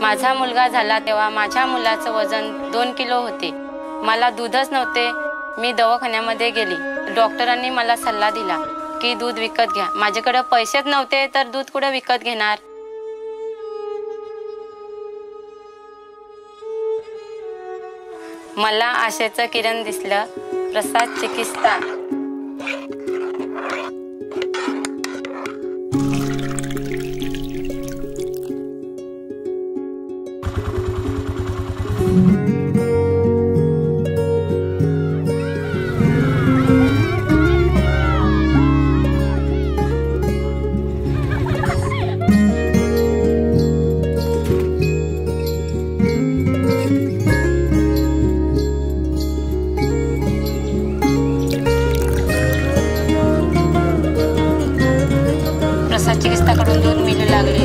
माझा मुलगा झाला तेव्हा माझ्या मुलाचं वजन 2 किलो होते। मला दूधच नव्हते। मी दवाखान्यामध्ये गेली। डॉक्टरांनी मला सल्ला दिला की दूध विकत घ्या। माझ्याकडे पैसेच नव्हते तर दूध कुठे विकत घेणार। मला आशेचं किरण दिसलं। प्रसाद चिकित्सा। प्रसाद चिकित्साकडून दूध मिळू लागले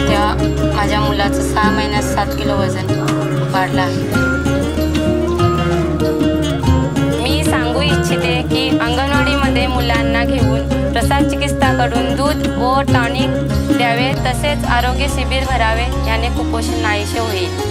तेव्हा माझ्या मुलाचं 6 महिन्यात 7 किलो वजन वाढलं आहे। मी सांगू इच्छिते की अंगणवाडीमध्ये मुलांना घेऊन प्रसाद चिकित्साकडून दूध व टॉनिक द्यावे, तसेच आरोग्य शिबिर भरावे, याने कुपोषण नाहीसे होईल।